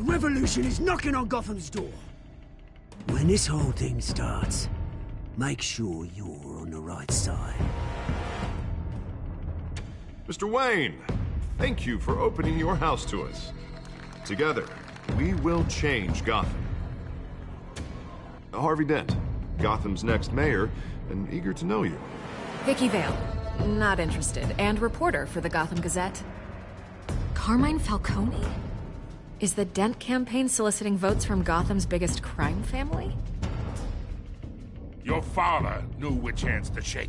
A revolution is knocking on Gotham's door. When this whole thing starts, make sure you're on the right side. Mr. Wayne, thank you for opening your house to us. Together, we will change Gotham. Harvey Dent, Gotham's next mayor, and eager to know you. Vicky Vale, not interested, and reporter for the Gotham Gazette. Carmine Falcone? Is the Dent campaign soliciting votes from Gotham's biggest crime family? Your father knew which hands to shake.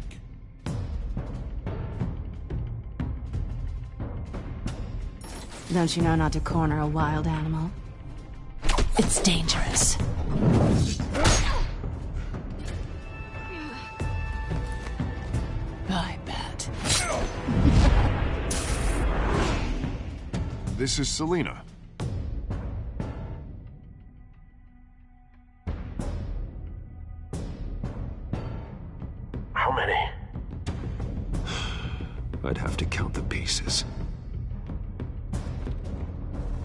Don't you know not to corner a wild animal? It's dangerous. I bet. This is Selina. How many? I'd have to count the pieces.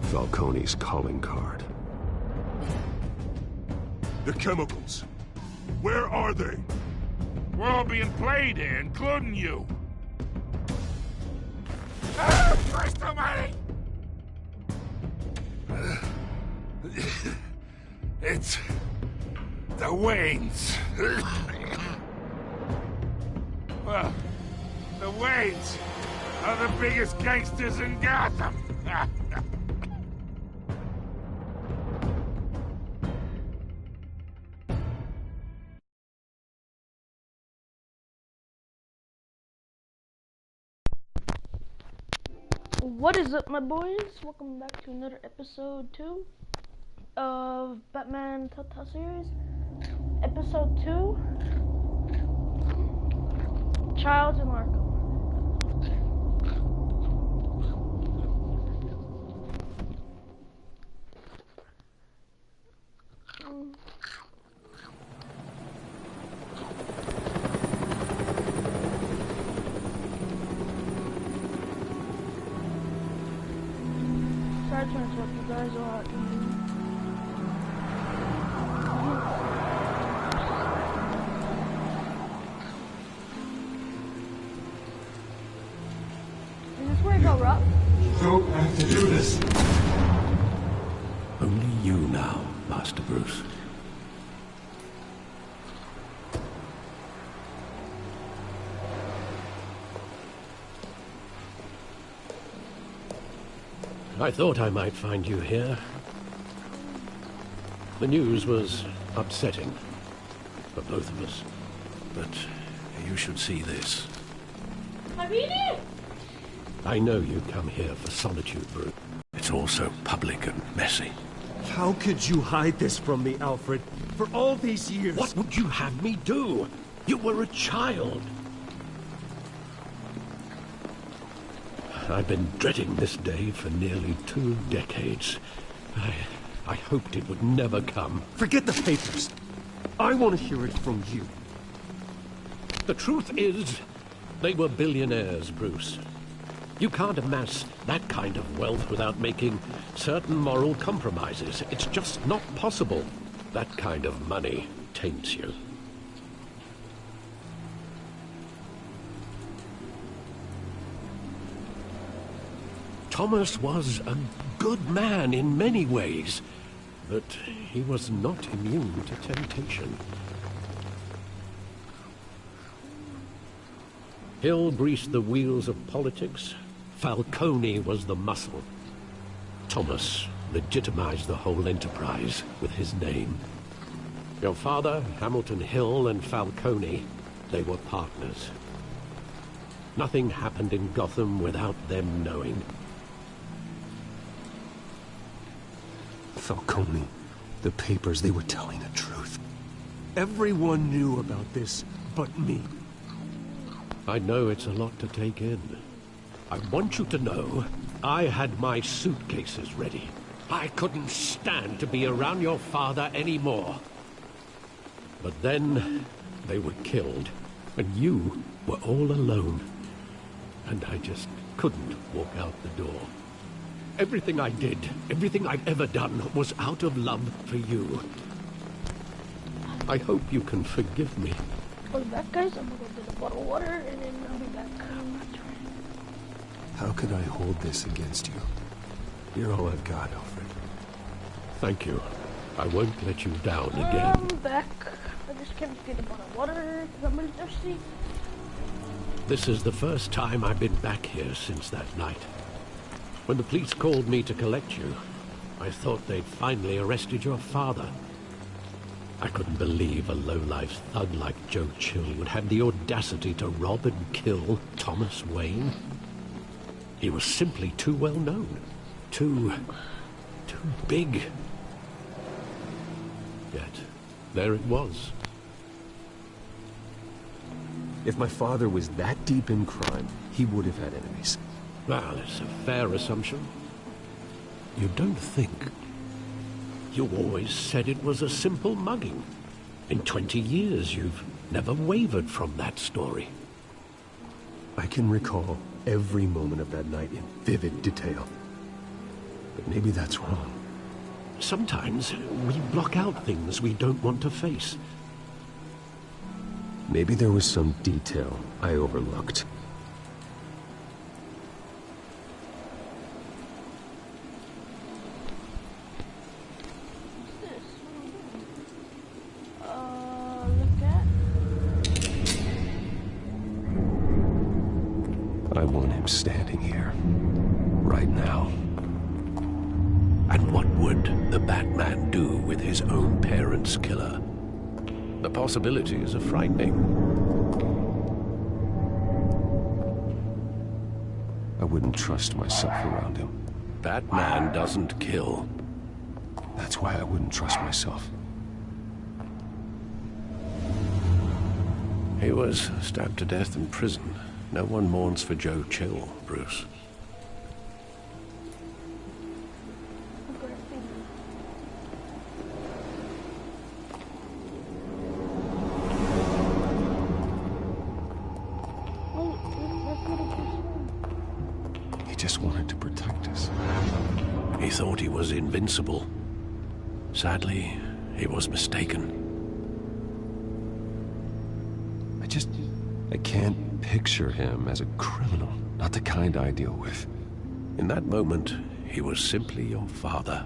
Falcone's calling card. The chemicals. Where are they? We're all being played here, including you. Ah, Christ almighty! It's the Waynes. Well, the Waynes are the biggest gangsters in Gotham. What is up, my boys? Welcome back to another episode 2 of Batman Telltale series. Episode 2, Childs and Arkham. Sorry to interrupt you guys a lot. Is this where I go, Rob? Don't have to do this. Only you now, Master Bruce. I thought I might find you here. The news was upsetting for both of us, but you should see this. I know you come here for solitude, Bruce. It's all so public and messy. How could you hide this from me, Alfred? For all these years... What would you have me do? You were a child. I've been dreading this day for nearly 2 decades. I hoped it would never come. Forget the papers. I want to hear it from you. The truth is, they were billionaires, Bruce. You can't amass that kind of wealth without making certain moral compromises. It's just not possible. That kind of money taints you. Thomas was a good man in many ways, but he was not immune to temptation. Hill greased the wheels of politics. Falcone was the muscle. Thomas legitimized the whole enterprise with his name. Your father, Hamilton Hill, and Falcone, they were partners. Nothing happened in Gotham without them knowing. Falcone, the papers, they were telling the truth. Everyone knew about this but me. I know it's a lot to take in. I want you to know I had my suitcases ready. I couldn't stand to be around your father anymore. But then they were killed, and you were all alone. And I just couldn't walk out the door. Everything I did, everything I've ever done, was out of love for you. I hope you can forgive me. I'll be back, guys. I'm gonna go get a bottle of water, and then I'll be back. How could I hold this against you? You're all I've got, Alfred. Thank you. I won't let you down again. I'm back. I just came to get a bottle of water because I'm really thirsty. This is the first time I've been back here since that night. When the police called me to collect you, I thought they'd finally arrested your father. I couldn't believe a low-life thug like Joe Chill would have the audacity to rob and kill Thomas Wayne. He was simply too well known. Too big. Yet, there it was. If my father was that deep in crime, he would have had enemies. Well, it's a fair assumption. You don't think? You always said it was a simple mugging. In 20 years, you've never wavered from that story. I can recall every moment of that night in vivid detail. But maybe that's wrong. Sometimes we block out things we don't want to face. Maybe there was some detail I overlooked. I want him standing here, right now. And what would the Batman do with his own parents' killer? The possibilities are frightening. I wouldn't trust myself around him. Batman doesn't kill. That's why I wouldn't trust myself. He was stabbed to death in prison. No one mourns for Joe Chill, Bruce. He just wanted to protect us. He thought he was invincible. Sadly, he was mistaken. I can't picture him as a criminal, not the kind I deal with. In that moment, he was simply your father.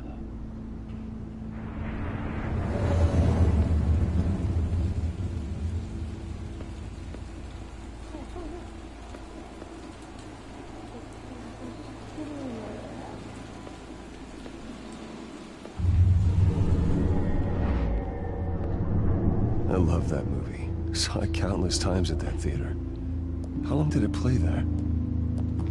I love that movie. Saw it countless times at that theater. How long did it play there?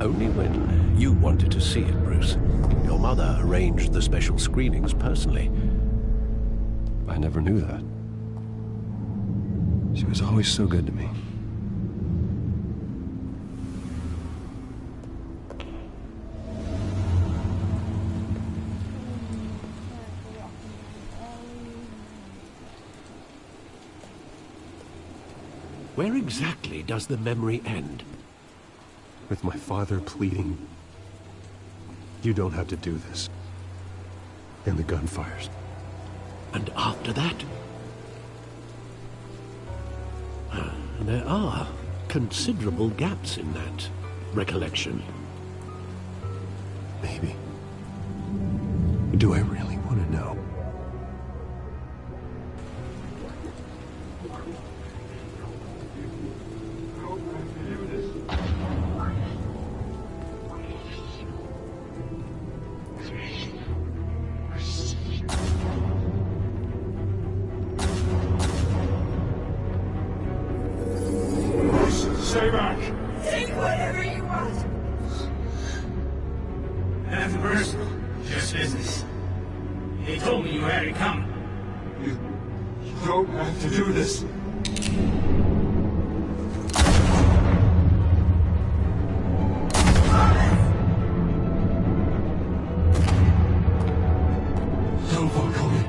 Only when you wanted to see it, Bruce. Your mother arranged the special screenings personally. I never knew that. She was always so good to me. Where exactly does the memory end? With my father pleading, "You don't have to do this." And the gun fires. And after that? There are considerable gaps in that recollection. Maybe. Do I really want to know? Stay back! Take whatever you want. Nothing personal, just business. He told me you had it coming. You don't have to do this. No, Falcone.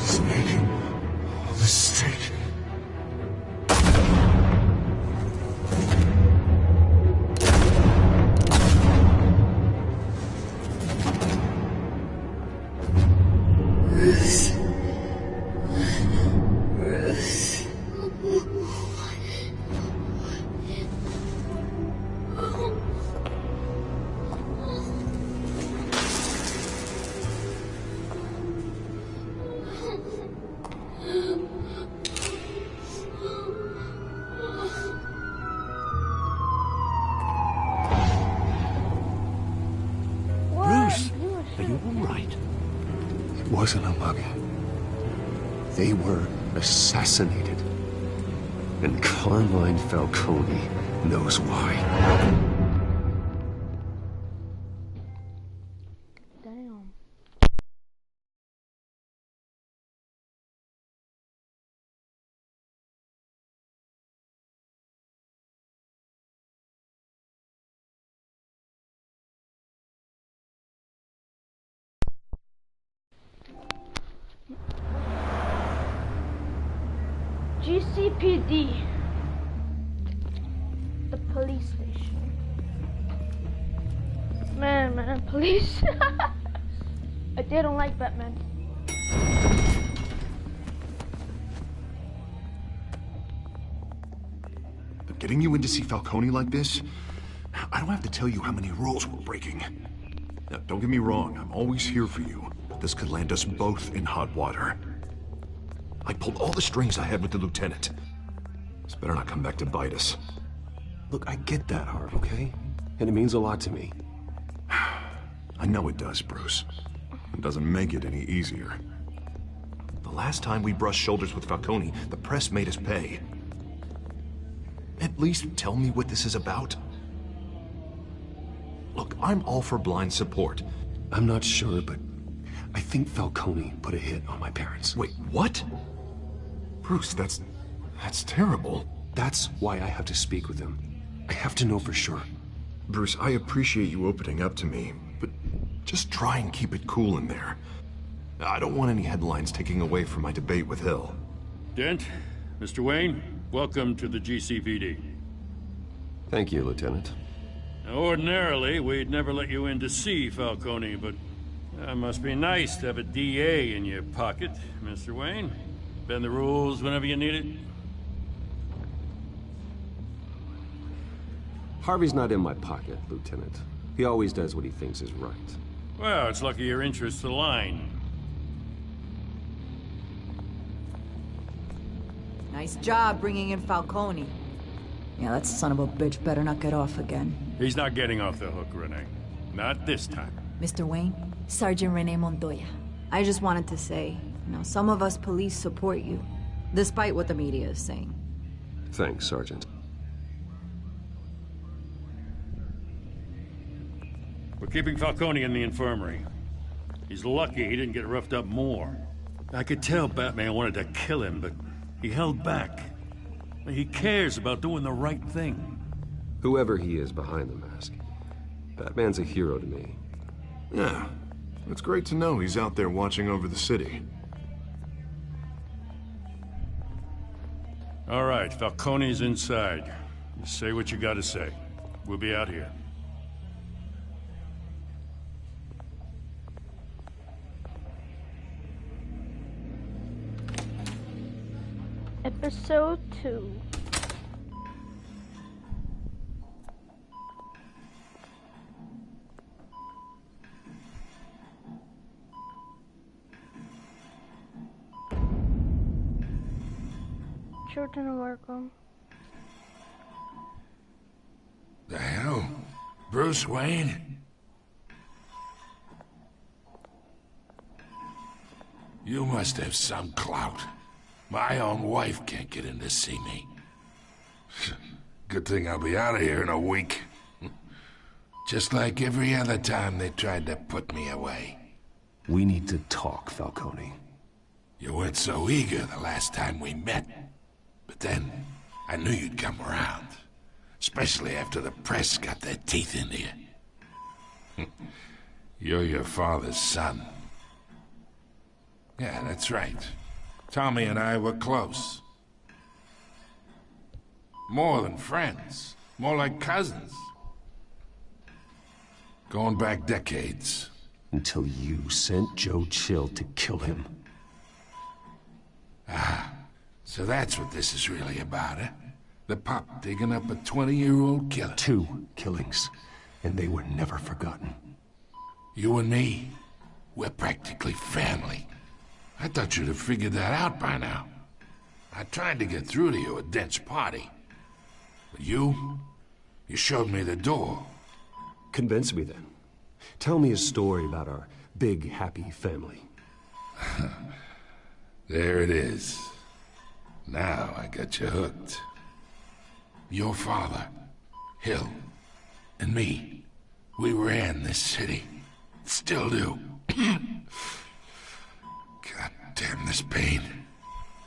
He's making a mistake. all right? It wasn't a mugging. They were assassinated. And Carmine Falcone knows why. Damn. GCPD. The police station. Man, police. I didn't like Batman. But getting you in to see Falcone like this, I don't have to tell you how many rules we're breaking. Now, don't get me wrong, I'm always here for you, but this could land us both in hot water. I pulled all the strings I had with the lieutenant. This better not come back to bite us. Look, I get that, Harv, okay? And it means a lot to me. I know it does, Bruce. It doesn't make it any easier. The last time we brushed shoulders with Falcone, the press made us pay. At least tell me what this is about. Look, I'm all for blind support. I'm not sure, but I think Falcone put a hit on my parents. Wait, what? Bruce, that's terrible. That's why I have to speak with him. I have to know for sure. Bruce, I appreciate you opening up to me, but just try and keep it cool in there. I don't want any headlines taking away from my debate with Hill. Dent, Mr. Wayne, welcome to the GCPD. Thank you, Lieutenant. Now, ordinarily, we'd never let you in to see Falcone, but that must be nice to have a DA in your pocket, Mr. Wayne. Bend the rules whenever you need it. Harvey's not in my pocket, Lieutenant. He always does what he thinks is right. Well, it's lucky your interests align. Nice job bringing in Falcone. Yeah, that son of a bitch better not get off again. He's not getting off the hook, Renee. Not this time. Mr. Wayne, Sergeant Renee Montoya. I just wanted to say, some of us police support you, despite what the media is saying. Thanks, Sergeant. We're keeping Falcone in the infirmary. He's lucky he didn't get roughed up more. I could tell Batman wanted to kill him, but he held back. He cares about doing the right thing. Whoever he is behind the mask, Batman's a hero to me. Yeah, it's great to know he's out there watching over the city. All right, Falcone's inside. You say what you gotta say. We'll be out here. Episode 2. Children are welcome. The hell? Bruce Wayne? You must have some clout. My own wife can't get in to see me. Good thing I'll be out of here in a week. Just like every other time they tried to put me away. We need to talk, Falcone. You weren't so eager the last time we met. But then, I knew you'd come around. Especially after the press got their teeth into you. You're your father's son. Yeah, that's right. Tommy and I were close. More than friends. More like cousins. Going back decades. Until you sent Joe Chill to kill him. Ah, so that's what this is really about, eh? The pup digging up a 20-year-old killer. 2 killings, and they were never forgotten. You and me, we're practically family. I thought you'd have figured that out by now. I tried to get through to you at Dent's party. But you showed me the door. Convince me then. Tell me a story about our big, happy family. There it is. Now I got you hooked. Your father, Hill, and me, we ran this city. Still do. God damn this pain.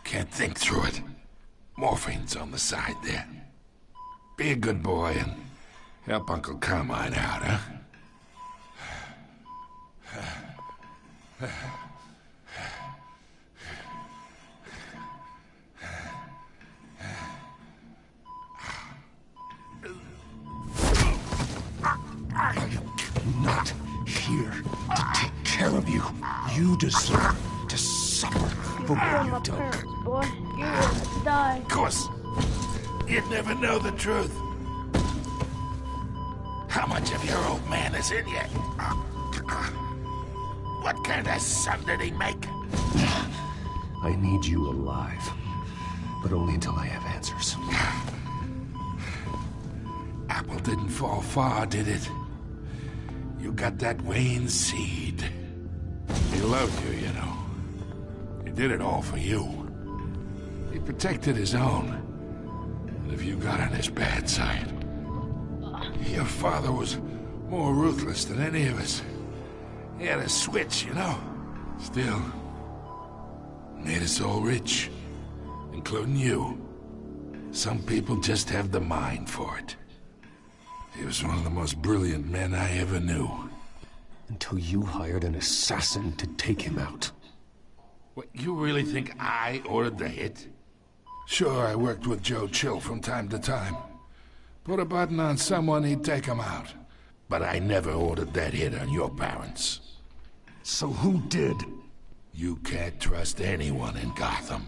Can't think through it. Morphine's on the side there. Be a good boy and help Uncle Carmine out, huh? I'm not here to take care of you. You deserve to suffer for what you've done. Boy, you will die. Of course. You'd never know the truth. How much of your old man is in you? What kind of son did he make? I need you alive, but only until I have answers. Apple didn't fall far, did it? You got that Wayne seed. He loved you, you know. He did it all for you. He protected his own. And if you got on his bad side, your father was more ruthless than any of us. He had a switch, you know. Still, made us all rich, including you. Some people just have the mind for it. He was one of the most brilliant men I ever knew. Until you hired an assassin to take him out. What, you really think I ordered the hit? Sure, I worked with Joe Chill from time to time. Put a button on someone, he'd take him out. But I never ordered that hit on your parents. So who did? You can't trust anyone in Gotham.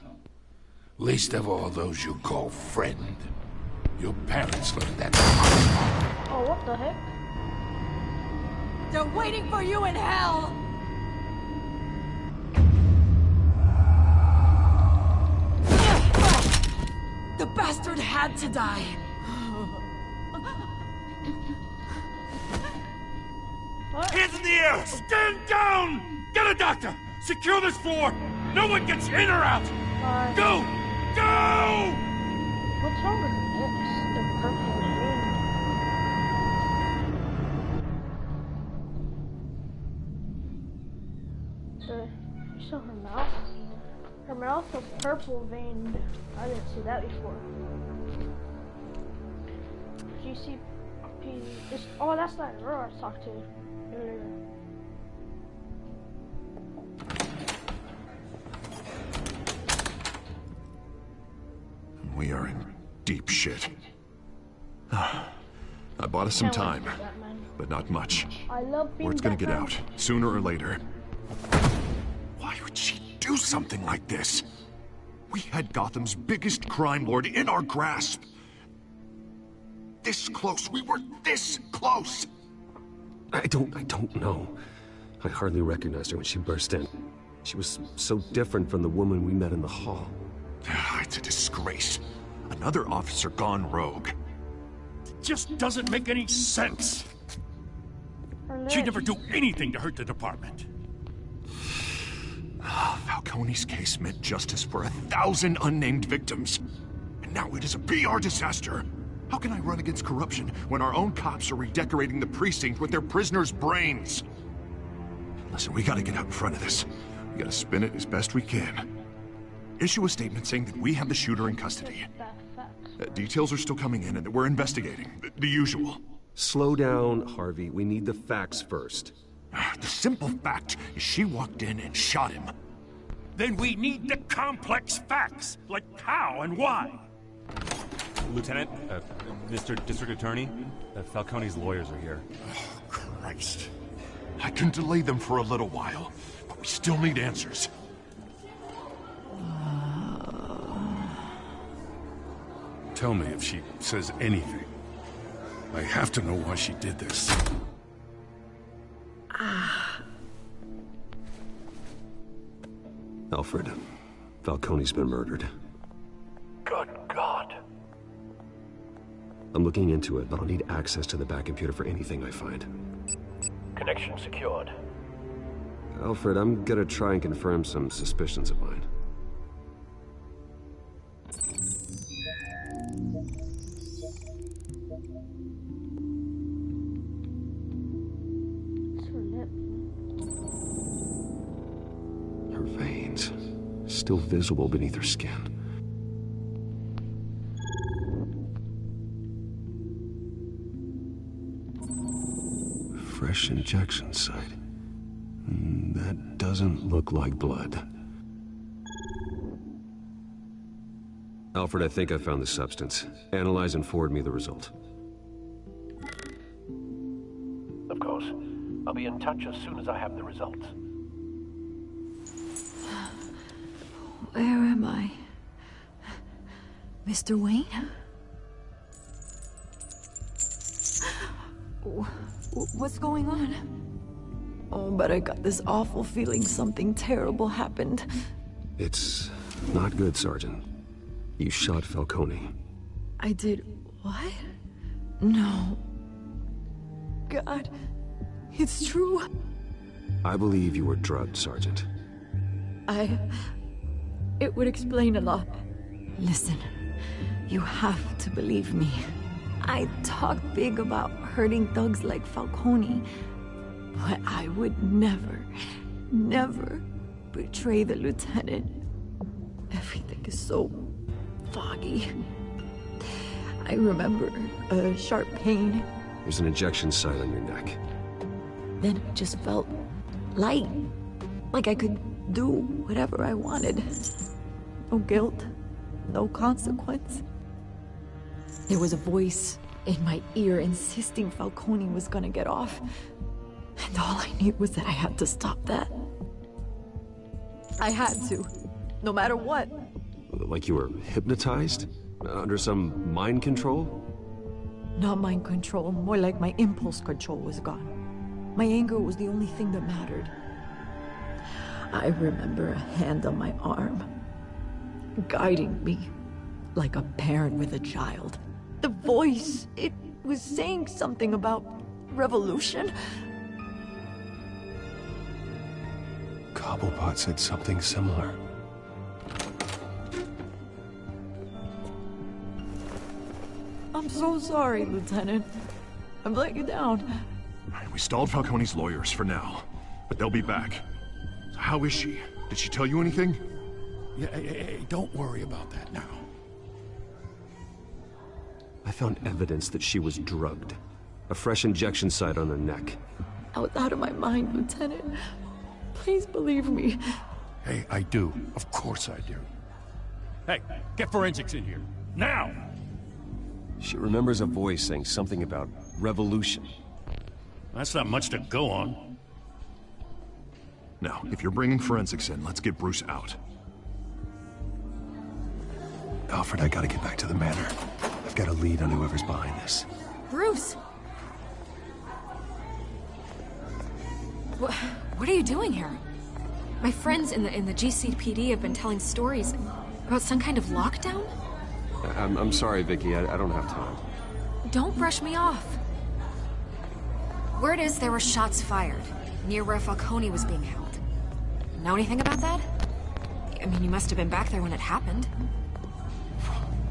Least of all those you call friend. Your parents learned that. Oh, what the heck? They're waiting for you in hell! The bastard had to die. What? Hands in the air! Stand down! Get a doctor! Secure this floor! No one gets in or out! Go! Go! What's wrong with this? The purple vein. You saw her mouth? Her mouth was purple veined. I didn't see that before. GCP. Oh, that's that girl I talked to earlier. We are in deep shit. I bought us some time, but not much. I love being Word's gonna get Batman. out, sooner or later. Why would she do something like this? We had Gotham's biggest crime lord in our grasp. This close, we were this close! I don't know. I hardly recognized her when she burst in. She was so different from the woman we met in the hall. It's a disgrace. Another officer gone rogue. Just doesn't make any sense. She'd never do anything to hurt the department. Falcone's case meant justice for 1,000 unnamed victims. And now it is a PR disaster. How can I run against corruption when our own cops are redecorating the precinct with their prisoners' brains? Listen, we gotta get out in front of this. We gotta spin it as best we can. Issue a statement saying that we have the shooter in custody. Details are still coming in and that we're investigating. The usual. Slow down, Harvey. We need the facts first. The simple fact is she walked in and shot him. Then we need the complex facts, like how and why. Lieutenant, Mr. District Attorney, Falcone's lawyers are here. Oh, Christ. I can delay them for a little while, but we still need answers. Tell me if she says anything. I have to know why she did this. Alfred, Falcone's been murdered. Good God. I'm looking into it, but I'll need access to the back computer for anything I find. Connection secured. Alfred, I'm gonna try and confirm some suspicions of mine. Her veins, still visible beneath her skin. Fresh injection site. That doesn't look like blood. Alfred, I think I found the substance. Analyze and forward me the result. Of course. I'll be in touch as soon as I have the results. Where am I? Mr. Wayne? What's going on? Oh, but I got this awful feeling something terrible happened. It's not good, Sergeant. You shot Falcone. I did what? No. God, it's true. I believe you were drugged, Sergeant. It would explain a lot. Listen, you have to believe me. I talk big about hurting thugs like Falcone, but I would never, never betray the lieutenant. Everything is so foggy. I remember a sharp pain. There's an injection site on your neck. Then it just felt light, like I could do whatever I wanted. No guilt, no consequence. There was a voice in my ear insisting Falcone was gonna get off. And all I knew was that I had to stop that. I had to, no matter what. Like you were hypnotized? Under some mind control? Not mind control, more like my impulse control was gone. My anger was the only thing that mattered. I remember a hand on my arm, guiding me like a parent with a child. The voice, it was saying something about revolution. Cobblepot said something similar. I'm so sorry, Lieutenant. I've let you down. We stalled Falcone's lawyers for now, but they'll be back. So how is she? Did she tell you anything? Yeah, hey, don't worry about that now. I found evidence that she was drugged. A fresh injection site on her neck. I was out of my mind, Lieutenant. Please believe me. Hey, I do. Of course I do. Hey, get forensics in here. Now! She remembers a voice saying something about revolution. That's not much to go on. Now, if you're bringing forensics in, let's get Bruce out. Alfred, I gotta get back to the manor. I've got a lead on whoever's behind this. Bruce! What are you doing here? My friends in the GCPD have been telling stories about some kind of lockdown? I'm sorry, Vicky. I don't have time. Don't brush me off. Word is there were shots fired near where Falcone was being held. Know anything about that? I mean, you must have been back there when it happened.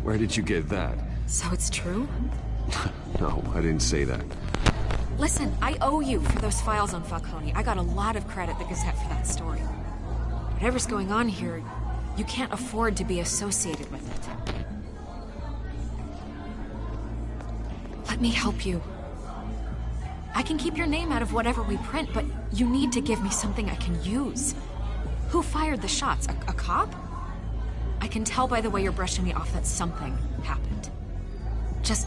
Where did you get that? So it's true? No, I didn't say that. Listen, I owe you for those files on Falcone. I got a lot of credit at the Gazette for that story. Whatever's going on here, you can't afford to be associated with it. Let me help you. I can keep your name out of whatever we print, but you need to give me something I can use. Who fired the shots? A cop? I can tell by the way you're brushing me off that something happened. Just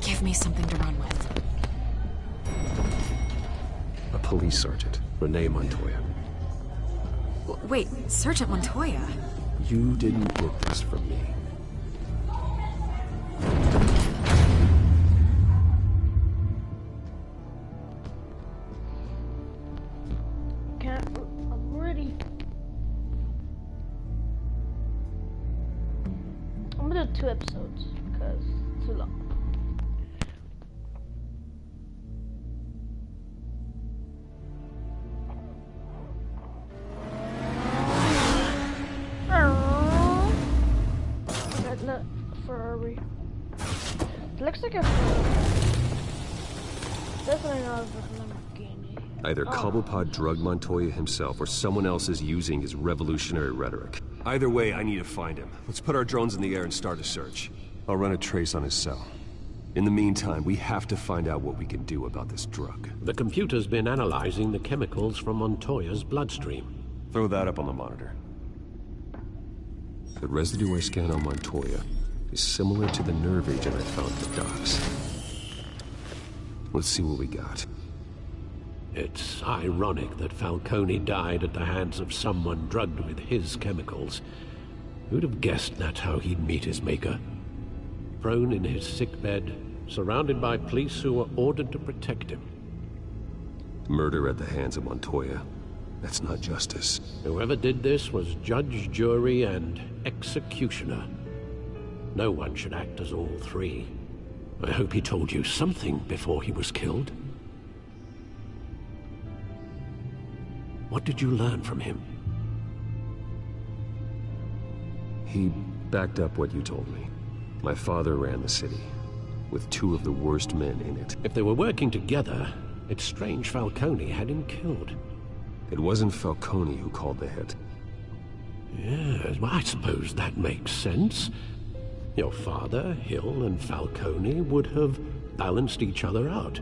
give me something to run with. A police sergeant, Renee Montoya. Wait, Sergeant Montoya? You didn't get this from me. I'm ready. I'm gonna do 2 episodes because it's too long. think I've definitely not as Lamborghini. Either Cobblepot drugged Montoya himself, or someone else is using his revolutionary rhetoric. Either way, I need to find him. Let's put our drones in the air and start a search. I'll run a trace on his cell. In the meantime, we have to find out what we can do about this drug. The computer's been analyzing the chemicals from Montoya's bloodstream. Throw that up on the monitor. The residue I scanned on Montoya is similar to the nerve agent I found at the docks. Let's see what we got. It's ironic that Falcone died at the hands of someone drugged with his chemicals. Who'd have guessed that's how he'd meet his maker? Prone in his sickbed, surrounded by police who were ordered to protect him. Murder at the hands of Montoya. That's not justice. Whoever did this was judge, jury, and executioner. No one should act as all three. I hope he told you something before he was killed. What did you learn from him? He backed up what you told me. My father ran the city, with two of the worst men in it. If they were working together, it's strange Falcone had him killed. It wasn't Falcone who called the hit. Yes, well, I suppose that makes sense. Your father, Hill, and Falcone would have balanced each other out.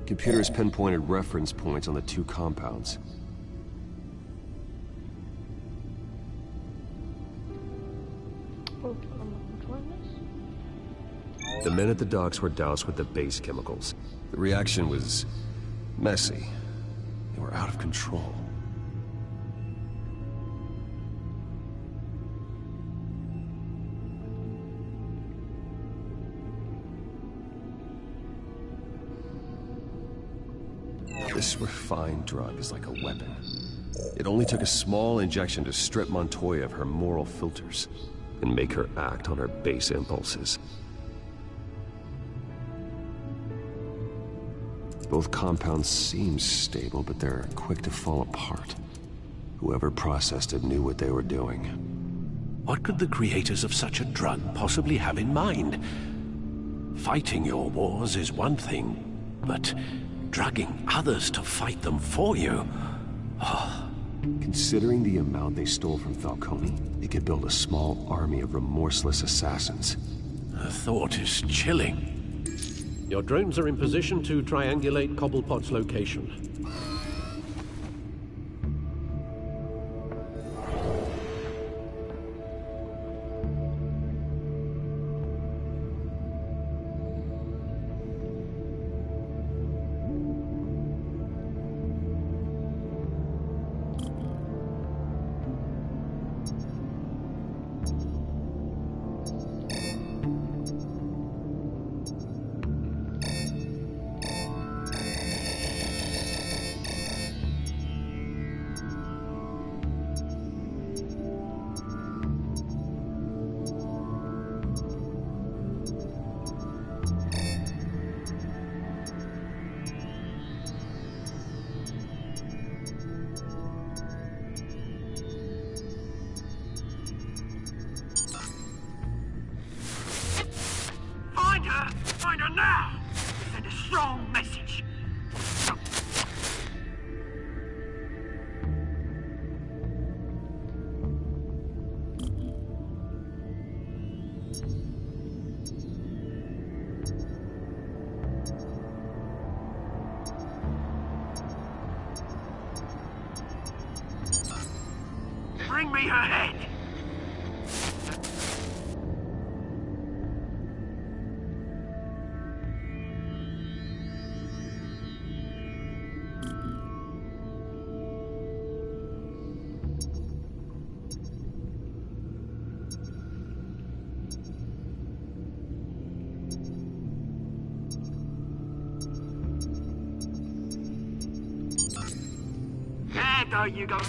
Computers pinpointed reference points on the two compounds. The men at the docks were doused with the base chemicals. The reaction was messy. They were out of control. This refined drug is like a weapon. It only took a small injection to strip Montoya of her moral filters and make her act on her base impulses. Both compounds seem stable, but they're quick to fall apart. Whoever processed it knew what they were doing. What could the creators of such a drug possibly have in mind? Fighting your wars is one thing, but drugging others to fight them for you? Oh. Considering the amount they stole from Falcone, they could build a small army of remorseless assassins. The thought is chilling. Your drones are in position to triangulate Cobblepot's location. Find her now! Send a strong message. Bring me her head! There you go.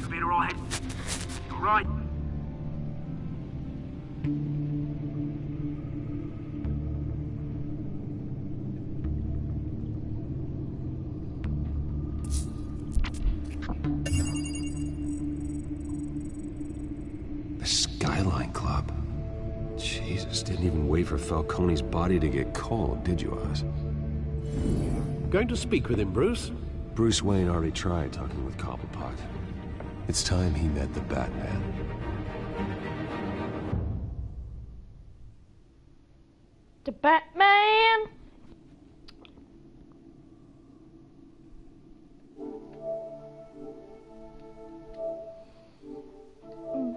You'll be alright. Alright. The Skyline Club. Jeez. Jesus, didn't even wait for Falcone's body to get cold, did you, Oz? Going to speak with him, Bruce? Bruce Wayne already tried talking with Cobblepot. It's time he met the Batman. The Batman.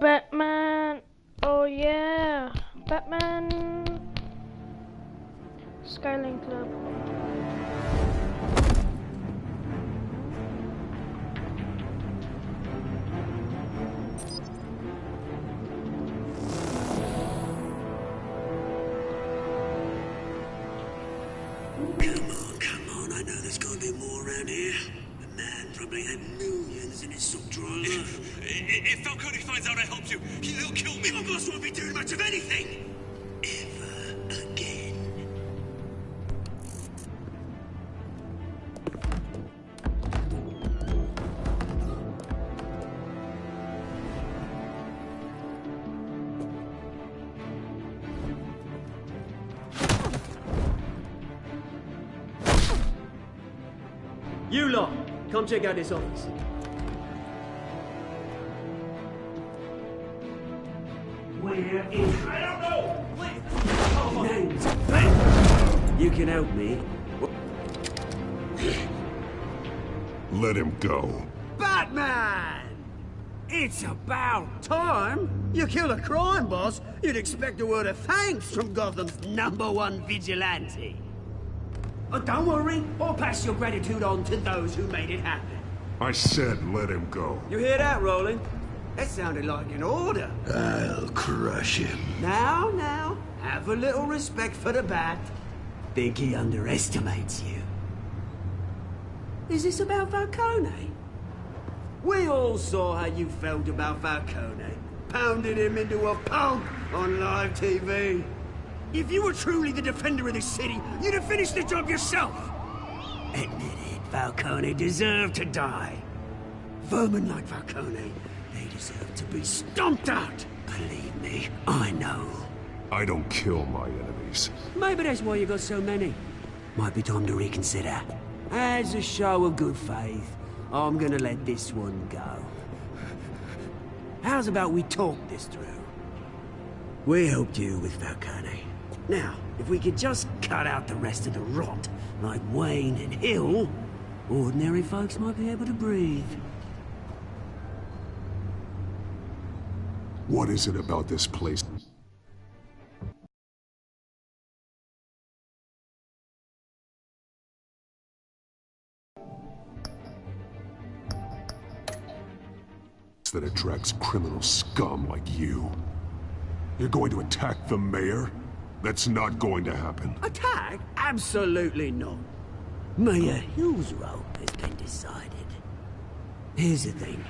Batman. Oh yeah, Batman. Skyline Club. Come on, I know there's gotta be more around here. The man probably had millions in his sock drawer. If Falcone finds out I helped you, he'll kill me. Your boss won't be doing much of anything! Ever again. You lot, come check out this office. Where is... I don't know! Please! You can help me. Let him go. Batman! It's about time! You kill a crime boss, you'd expect a word of thanks from Gotham's #1 vigilante. Oh, don't worry, I'll pass your gratitude on to those who made it happen. I said let him go. You hear that, Roland? That sounded like an order. I'll crush him. Now, have a little respect for the Bat. Think he underestimates you. Is this about Falcone? We all saw how you felt about Falcone. Pounded him into a pulp on live TV. If you were truly the defender of this city, you'd have finished the job yourself. Admit it, Falcone deserved to die. Vermin like Falcone, they deserve to be stomped out. Believe me, I know. I don't kill my enemies. Maybe that's why you got so many. Might be time to reconsider. As a show of good faith, I'm gonna let this one go. How's about we talk this through? We helped you with Falcone. Now, if we could just cut out the rest of the rot, like Wayne and Hill, ordinary folks might be able to breathe. What is it about this place that attracts criminal scum like you? You're going to attack the mayor? That's not going to happen. Attack? Absolutely not. Mayor Hill's role has been decided. Here's the thing.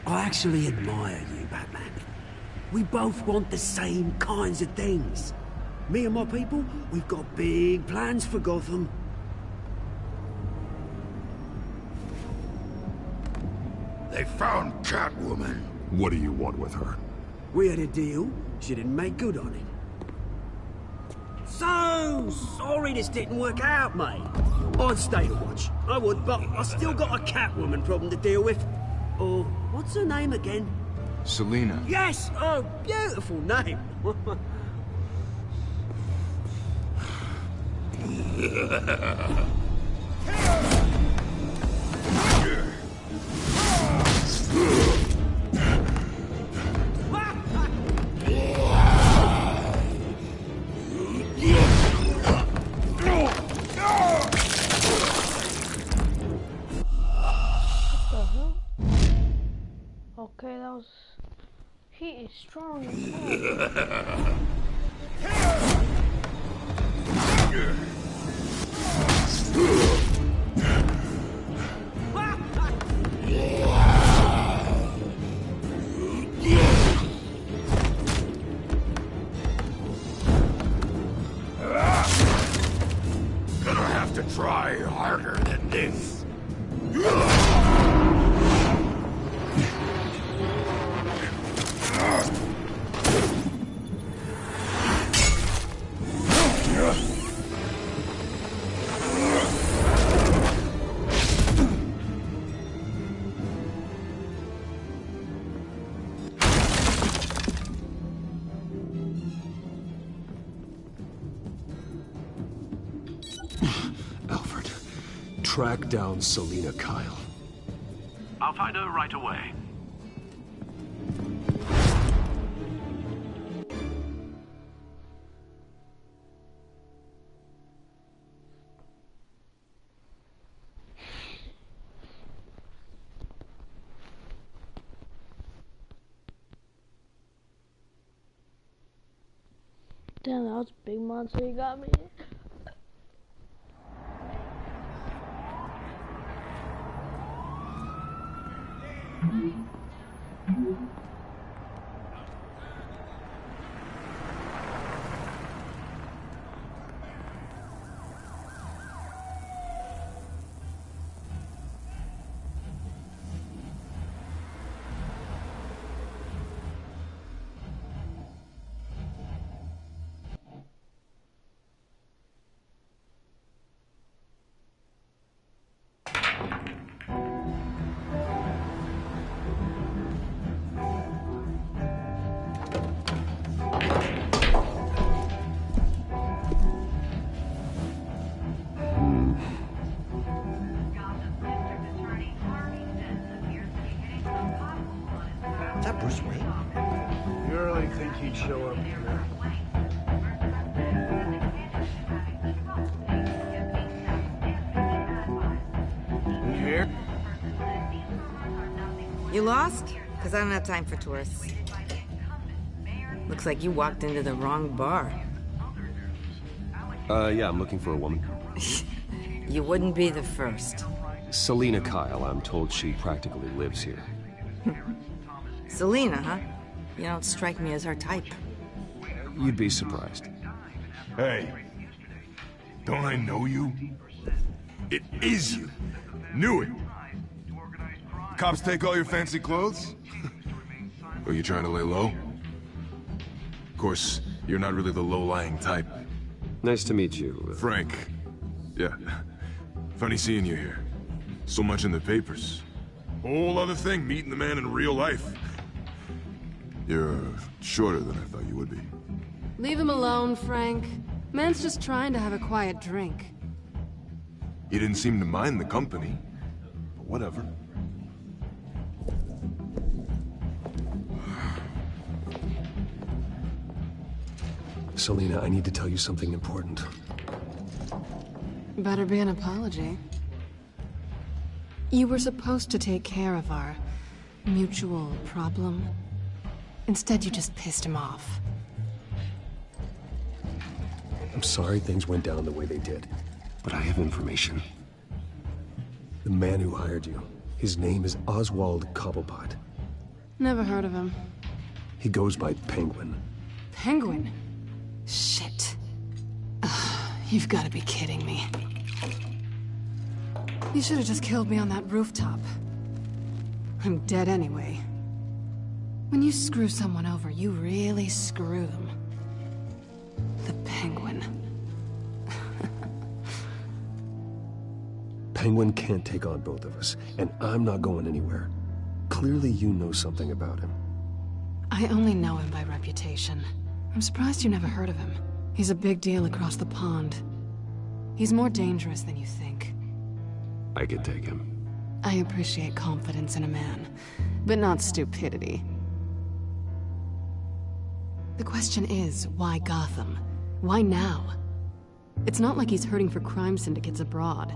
I actually admire you, Batman. We both want the same kinds of things. Me and my people, we've got big plans for Gotham. They found Catwoman. What do you want with her? We had a deal. She didn't make good on it. So sorry this didn't work out, mate. I'd stay to watch. I would, but I still got a Catwoman problem to deal with. Or, what's her name again? Selina. Yes! Oh, beautiful name. Okay, that was... He is strong as hell. Gonna have to try harder than this. track down Selina Kyle. I'll find her right away. Damn, that was a big monster you got me. Is that Bruce Wayne? You really think he'd show up here? You here? You lost? Because I don't have time for tourists. Looks like you walked into the wrong bar. Yeah, I'm looking for a woman. You wouldn't be the first. Selina Kyle, I'm told she practically lives here. Selina, huh? You don't strike me as her type. You'd be surprised. Hey, don't I know you? It is you. Knew it. Cops take all your fancy clothes? Are you trying to lay low? Of course, you're not really the low-lying type. Nice to meet you. Frank. Yeah. Funny seeing you here. So much in the papers. Whole other thing, meeting the man in real life. You're shorter than I thought you would be. Leave him alone, Frank. Man's just trying to have a quiet drink. He didn't seem to mind the company. But whatever. Selina, I need to tell you something important. Better be an apology. You were supposed to take care of our mutual problem. Instead, you just pissed him off. I'm sorry things went down the way they did, but I have information. The man who hired you, his name is Oswald Cobblepot. Never heard of him. He goes by Penguin. Penguin? Shit. Ugh, you've got to be kidding me. You should have just killed me on that rooftop. I'm dead anyway. When you screw someone over, you really screw them. The Penguin. Penguin can't take on both of us, and I'm not going anywhere. Clearly you know something about him. I only know him by reputation. I'm surprised you never heard of him. He's a big deal across the pond. He's more dangerous than you think. I could take him. I appreciate confidence in a man, but not stupidity. The question is, why Gotham? Why now? It's not like he's hurting for crime syndicates abroad.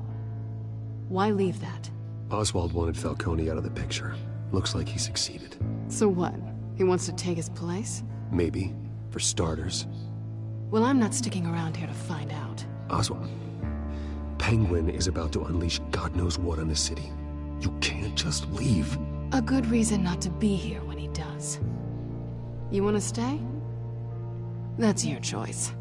Why leave that? Oswald wanted Falcone out of the picture. Looks like he succeeded. So what? He wants to take his place? Maybe. For starters. Well, I'm not sticking around here to find out. Oswald, Penguin is about to unleash God knows what on the city. You can't just leave. A good reason not to be here when he does. You want to stay? That's your choice.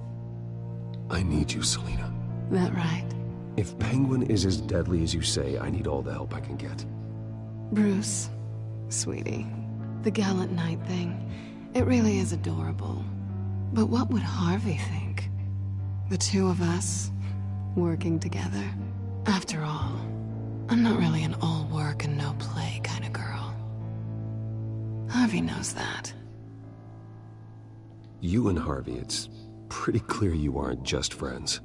I need you, Selina. That right? If Penguin is as deadly as you say, I need all the help I can get. Bruce, sweetie, the gallant knight thing, it really is adorable. But what would Harvey think? The two of us, working together? After all, I'm not really an all work and no play kind of girl. Harvey knows that. You and Harvey, it's pretty clear you aren't just friends.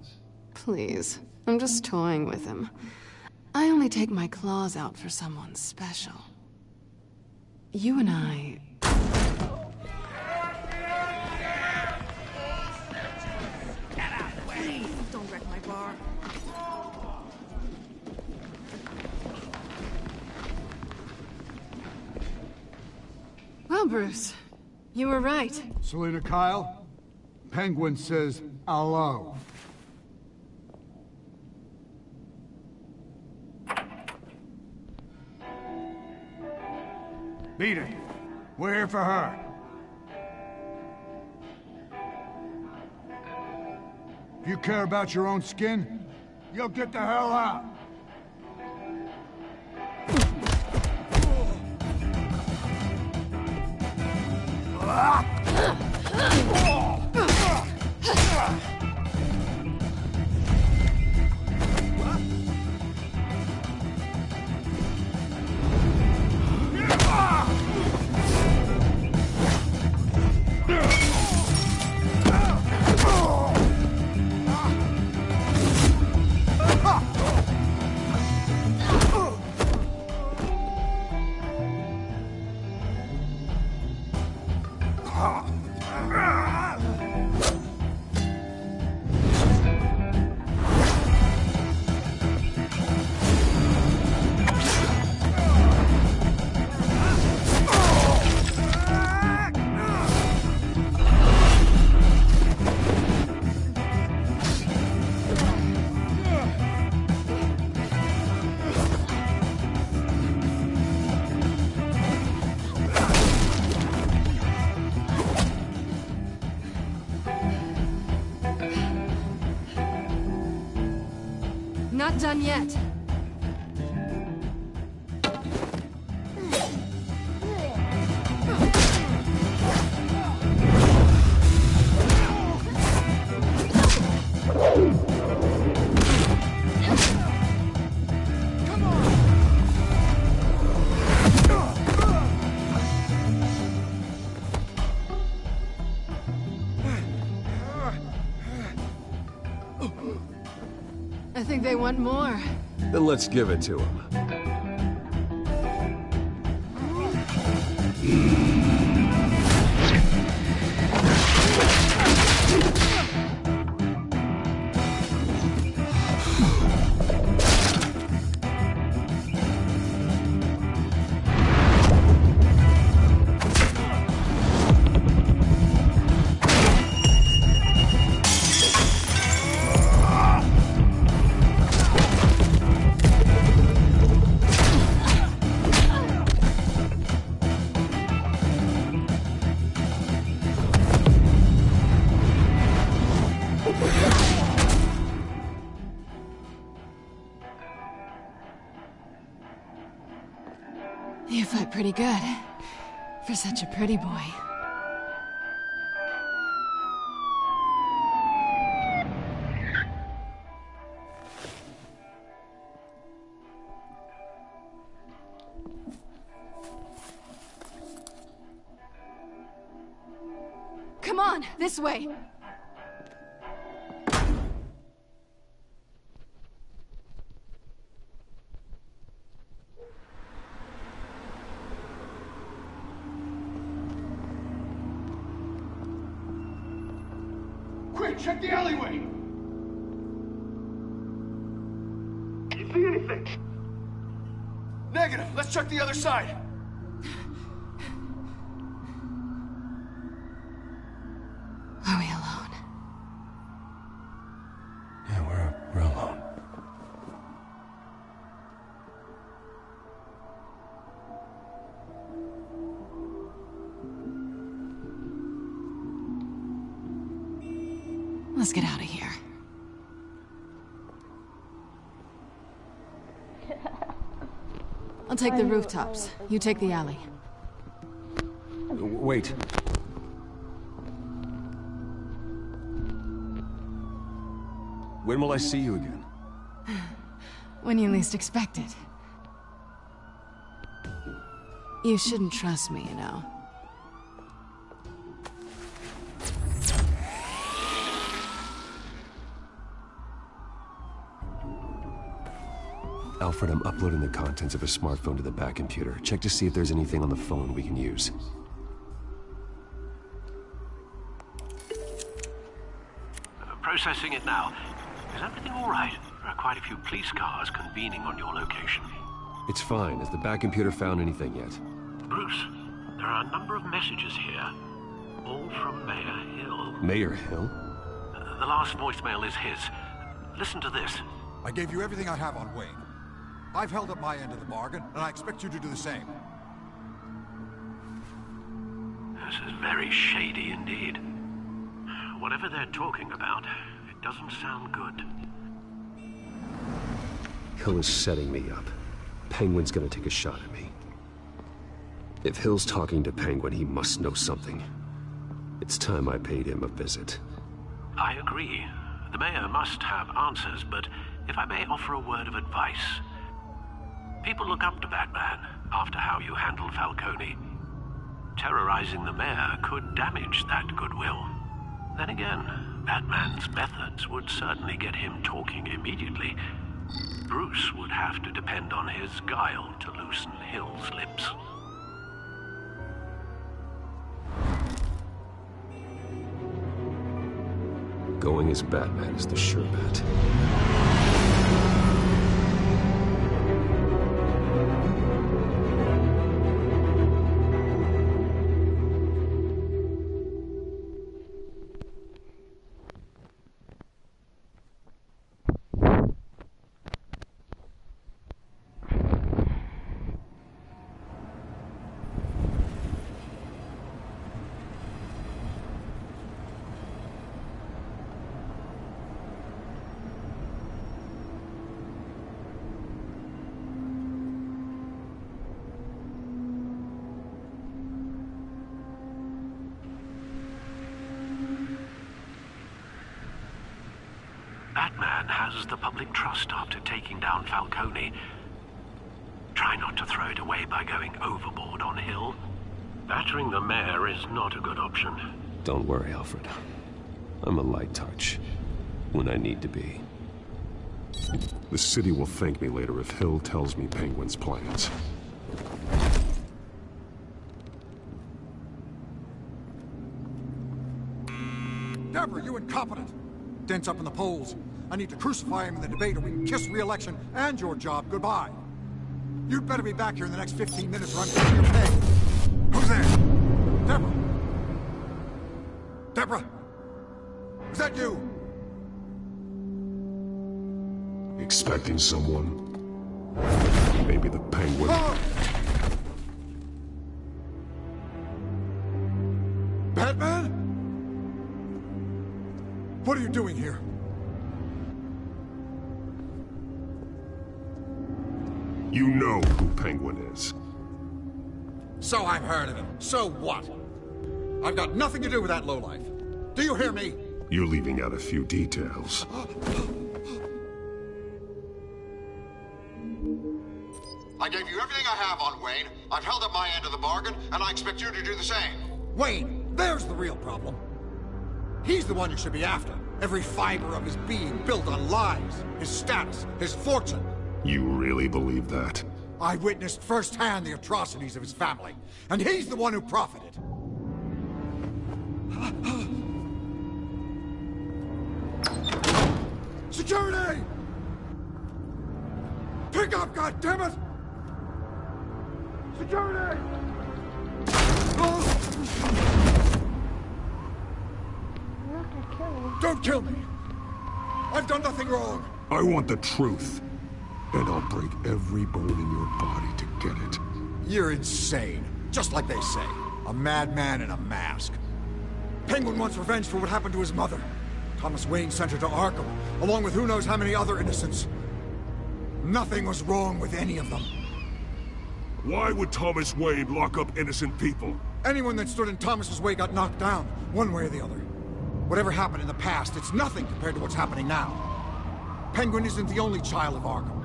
Please, I'm just toying with him. I only take my claws out for someone special. You and I... Don't wreck my bar. Well, Bruce, you were right. Selina Kyle, Penguin says hello. Beat it. We're here for her. If you care about your own skin, you'll get the hell out. Not done yet. I think they want more. Then let's give it to them. You fight pretty good. For such a pretty boy. Come on, this way. Quick, check the alleyway! You see anything? Negative. Let's check the other side. Are we alone? Yeah, we're alone. Let's get out of here. I'll take the rooftops. You take the alley. Wait. When will I see you again? When you least expect it. You shouldn't trust me, you know. Alfred, I'm uploading the contents of a smartphone to the back computer. Check to see if there's anything on the phone we can use. Processing it now. Is everything all right? There are quite a few police cars convening on your location. It's fine. Has the back computer found anything yet? Bruce, there are a number of messages here. All from Mayor Hill. Mayor Hill? The last voicemail is his. Listen to this. I gave you everything I have on Wayne. I've held up my end of the bargain, and I expect you to do the same. This is very shady indeed. Whatever they're talking about, it doesn't sound good. Hill is setting me up. Penguin's gonna take a shot at me. If Hill's talking to Penguin, he must know something. It's time I paid him a visit. I agree. The mayor must have answers, but if I may offer a word of advice. People look up to Batman after how you handled Falcone. Terrorizing the mayor could damage that goodwill. Then again, Batman's methods would certainly get him talking immediately. Bruce would have to depend on his guile to loosen Hill's lips. Going as Batman is the sure bet. Batman has the public trust after taking down Falcone. Try not to throw it away by going overboard on Hill. Battering the mayor is not a good option. Don't worry, Alfred. I'm a light touch. When I need to be. The city will thank me later if Hill tells me Penguin's plans. Deborah, you incompetent! Dent's up in the polls. I need to crucify him in the debate or we can kiss re-election and your job goodbye. You'd better be back here in the next 15 minutes or I'm taking your pay. Who's there? Deborah? Deborah? Is that you? Expecting someone? Maybe the Penguin. Batman? What are you doing here? You know who Penguin is. So I've heard of him. So what? I've got nothing to do with that lowlife. Do you hear me? You're leaving out a few details. I gave you everything I have on Wayne. I've held up my end of the bargain, and I expect you to do the same. Wayne, there's the real problem. He's the one you should be after. Every fiber of his being built on lies, his status, his fortune. You really believe that? I witnessed firsthand the atrocities of his family, and he's the one who profited. Security! Pick up, goddammit! Security! Don't kill me! I've done nothing wrong! I want the truth. And I'll break every bone in your body to get it. You're insane. Just like they say. A madman in a mask. Penguin wants revenge for what happened to his mother. Thomas Wayne sent her to Arkham, along with who knows how many other innocents. Nothing was wrong with any of them. Why would Thomas Wayne lock up innocent people? Anyone that stood in Thomas's way got knocked down, one way or the other. Whatever happened in the past, it's nothing compared to what's happening now. Penguin isn't the only child of Arkham.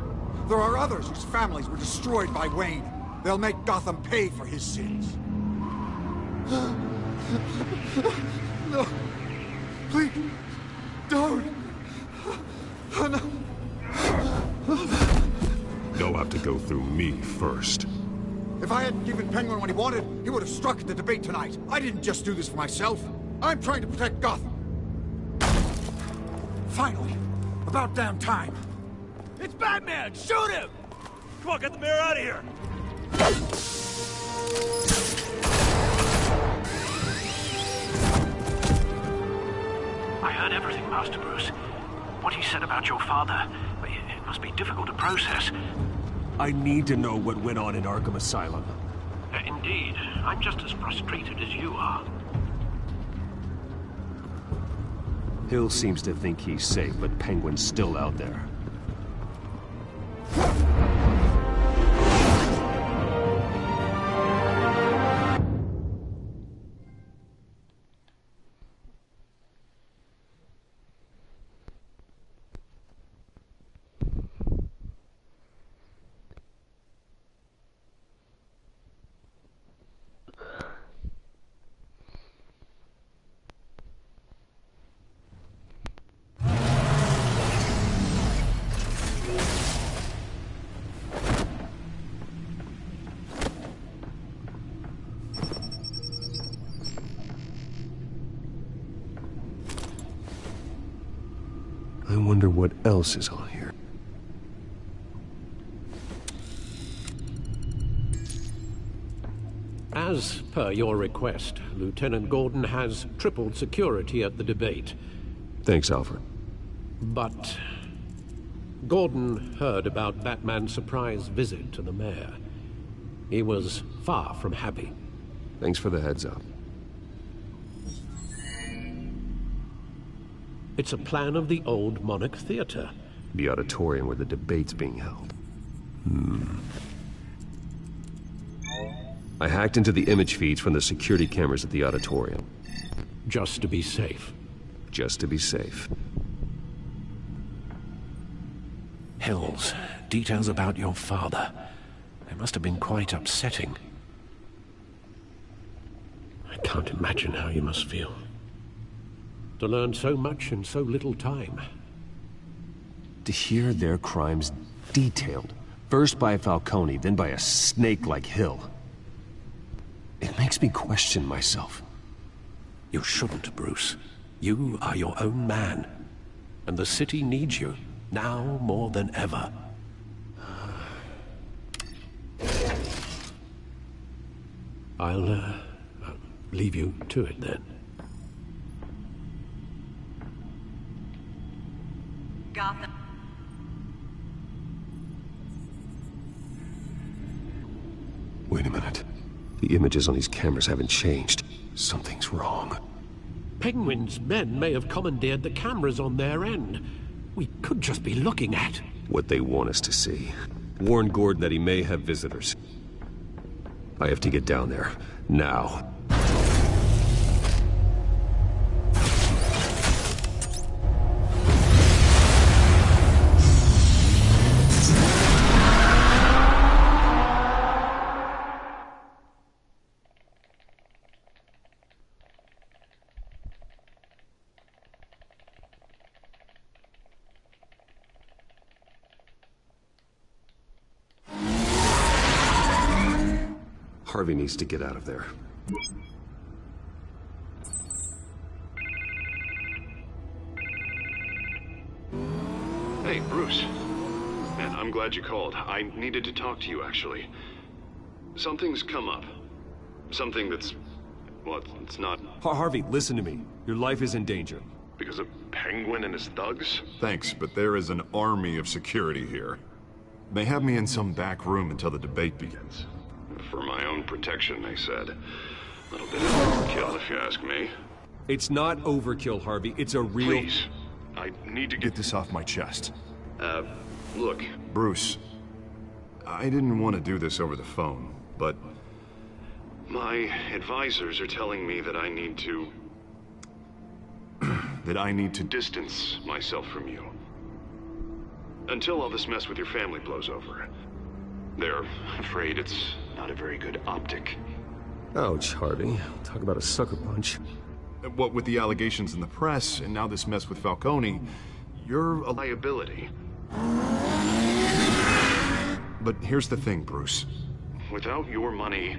There are others whose families were destroyed by Wayne. They'll make Gotham pay for his sins. No. Please. Don't. No. they'll have to go through me first. If I hadn't given Penguin what he wanted, he would have struck at the debate tonight. I didn't just do this for myself. I'm trying to protect Gotham. Finally. About damn time. It's Batman! Shoot him! Come on, get the mayor out of here! I heard everything, Master Bruce. What he said about your father, it must be difficult to process. I need to know what went on in Arkham Asylum. Indeed. I'm just as frustrated as you are. Hill seems to think he's safe, but Penguin's still out there. I wonder what else is on here. As per your request, Lieutenant Gordon has tripled security at the debate. Thanks, Alfred. But Gordon heard about Batman's surprise visit to the mayor. He was far from happy. Thanks for the heads up. It's a plan of the old Monarch Theater. The auditorium where the debate's being held. I hacked into the image feeds from the security cameras at the auditorium. Just to be safe. Just to be safe. Hills, details about your father. They must have been quite upsetting. I can't imagine how you must feel. To learn so much in so little time. To hear their crimes detailed, first by Falcone, then by a snake like Hill. It makes me question myself. You shouldn't, Bruce. You are your own man. And the city needs you, now more than ever. I'll leave you to it then. Gotham. Wait a minute. The images on these cameras haven't changed. Something's wrong. Penguin's men may have commandeered the cameras on their end. We could just be looking at what they want us to see. Warn Gordon that he may have visitors. I have to get down there. Now. Harvey needs to get out of there. Hey, Bruce. Man, I'm glad you called. I needed to talk to you, actually. Something's come up. Something that's... well, it's not... Harvey, listen to me. Your life is in danger. Because of Penguin and his thugs? Thanks, but there is an army of security here. They have me in some back room until the debate begins. For my own protection, they said. A little bit of overkill, if you ask me. It's not overkill, Harvey. It's a real... Please. I need to get this off my chest. Look. Bruce, I didn't want to do this over the phone, but... my advisors are telling me that I need to... that I need to distance myself from you. Until all this mess with your family blows over. They're afraid it's not a very good optic. Ouch, Harvey. Talk about a sucker punch. What with the allegations in the press, and now this mess with Falcone, you're a liability. But here's the thing, Bruce. Without your money,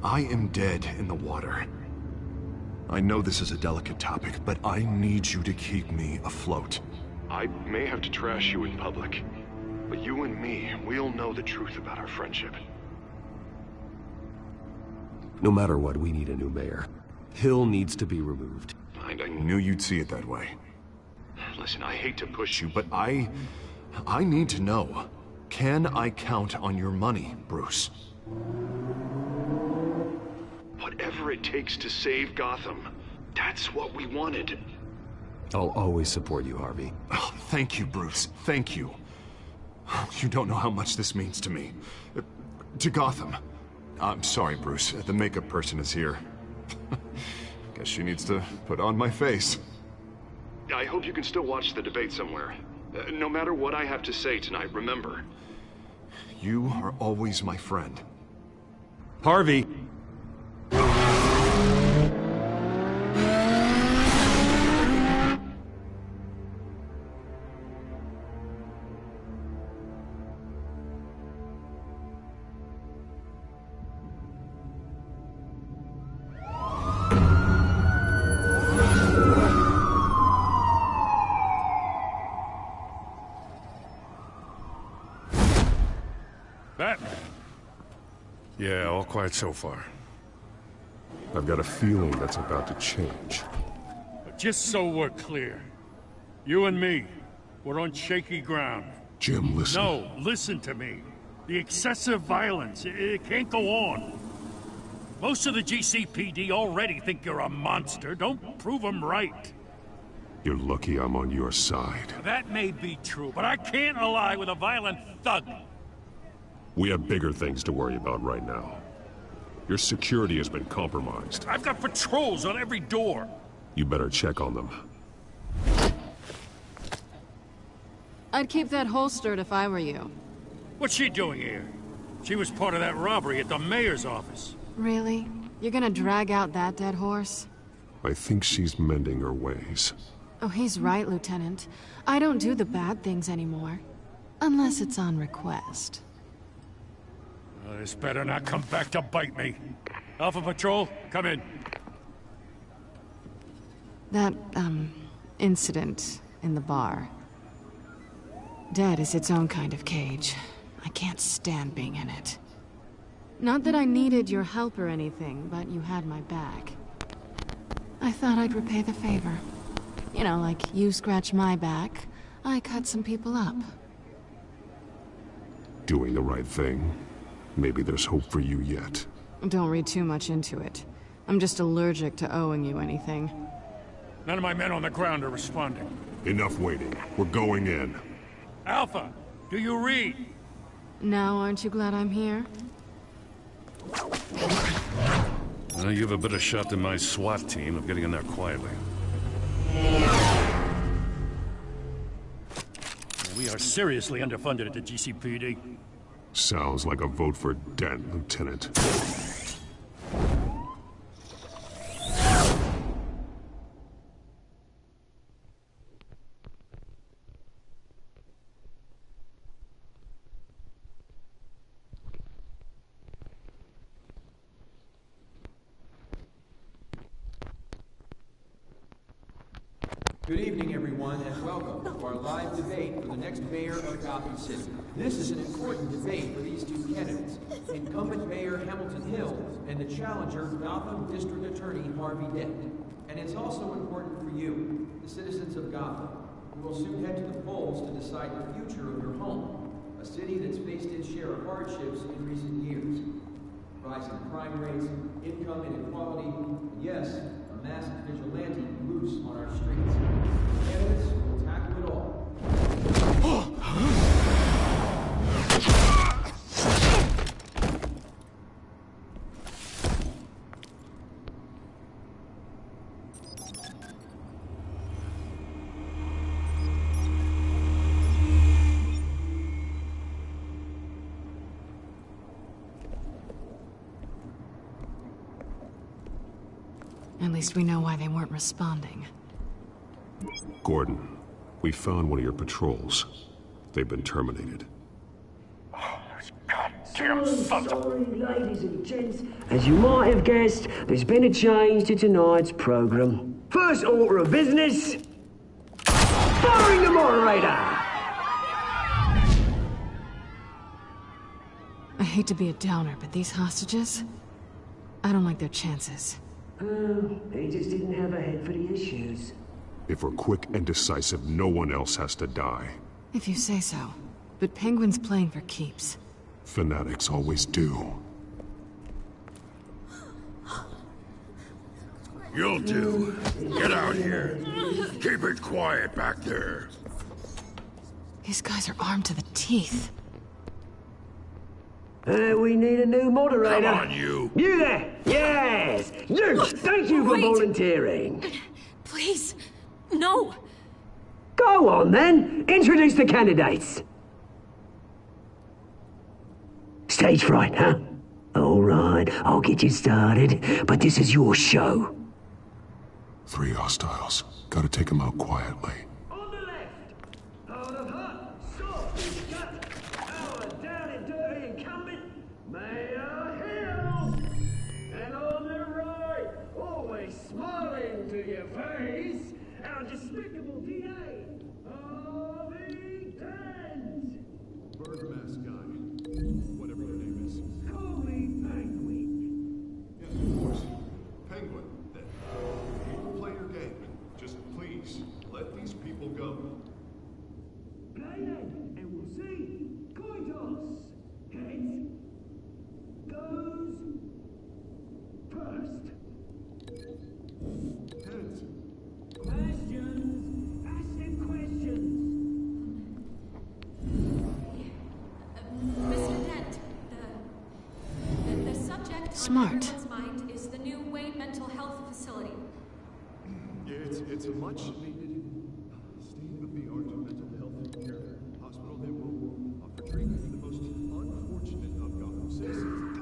I am dead in the water. I know this is a delicate topic, but I need you to keep me afloat. I may have to trash you in public, but you and me, we'll know the truth about our friendship. No matter what, we need a new mayor. Hill needs to be removed. I knew you'd see it that way. Listen, I hate to push you, but I need to know. Can I count on your money, Bruce? Whatever it takes to save Gotham, that's what we wanted. I'll always support you, Harvey. Oh, thank you, Bruce. Thank you. You don't know how much this means to me. To Gotham. I'm sorry, Bruce. The makeup person is here. Guess she needs to put on my face. I hope you can still watch the debate somewhere. No matter what I have to say tonight, remember, you are always my friend. Harvey! Batman? Yeah, all quiet so far. I've got a feeling that's about to change. But just so we're clear, you and me, we're on shaky ground. Jim, listen. No, listen to me. The excessive violence, it can't go on. Most of the GCPD already think you're a monster. Don't prove them right. You're lucky I'm on your side. That may be true, but I can't ally with a violent thug. We have bigger things to worry about right now. Your security has been compromised. I've got patrols on every door. You better check on them. I'd keep that holstered if I were you. What's she doing here? She was part of that robbery at the mayor's office. Really? You're gonna drag out that dead horse? I think she's mending her ways. Oh, he's right, Lieutenant. I don't do the bad things anymore. Unless it's on request. This better not come back to bite me. Alpha Patrol, come in. That, incident in the bar. Dead is its own kind of cage. I can't stand being in it. Not that I needed your help or anything, but you had my back. I thought I'd repay the favor. You know, like you scratch my back, I cut some people up. Doing the right thing. Maybe there's hope for you yet. Don't read too much into it. I'm just allergic to owing you anything. None of my men on the ground are responding. Enough waiting. We're going in. Alpha, do you read? Now, aren't you glad I'm here? Well, you have a better shot than my SWAT team of getting in there quietly. We are seriously underfunded at the GCPD. Sounds like a vote for Dent, Lieutenant. Good evening, everyone, and welcome to our live debate for the next mayor of Gotham City. This is an important debate for these two candidates, incumbent Mayor Hamilton Hill and the challenger, Gotham District Attorney Harvey Dent. And it's also important for you, the citizens of Gotham, who will soon head to the polls to decide the future of your home, a city that's faced its share of hardships in recent years. Rising crime rates, income inequality, and yes, a masked vigilante loose on our streets. Candidates will tackle it all. At least we know why they weren't responding. Gordon, we found one of your patrols. They've been terminated. damn sons of... Sorry, ladies and gents. As you might have guessed, there's been a change to tonight's program. First order of business... firing the moderator! I hate to be a downer, but these hostages... I don't like their chances. He just didn't have a head for the issues. If we're quick and decisive, no one else has to die. If you say so. But Penguin's playing for keeps. Fanatics always do. You'll do. Get out here. Keep it quiet back there. These guys are armed to the teeth. We need a new moderator. Come on, you. You there! Yes! You! Thank you for volunteering. Please, no! Go on, then. Introduce the candidates. Stage fright, huh? All right, I'll get you started, but this is your show. 3 hostiles. Gotta take them out quietly. On the left, out of hut, soft, gut, our down and dirty incumbent, Mayor Hill. And on the right, always smiling to your face, our despicable DA, Harvey Dent. Birdmask guy. Whatever your name is. Call me Penguin. Yes, of course. Penguin, then. People play your game. Just please, let these people go. Play then, and we'll see. Coin toss. Heads. Goes first. Heads. Questions. Ask them questions. Mr. Dent, the subject Smart. on everyone's mind is the new Wayne Mental Health Facility. Yeah, it's a much needed state-of-the-art mental health care hospital that will offer treatment for the most unfortunate of Gotham citizens.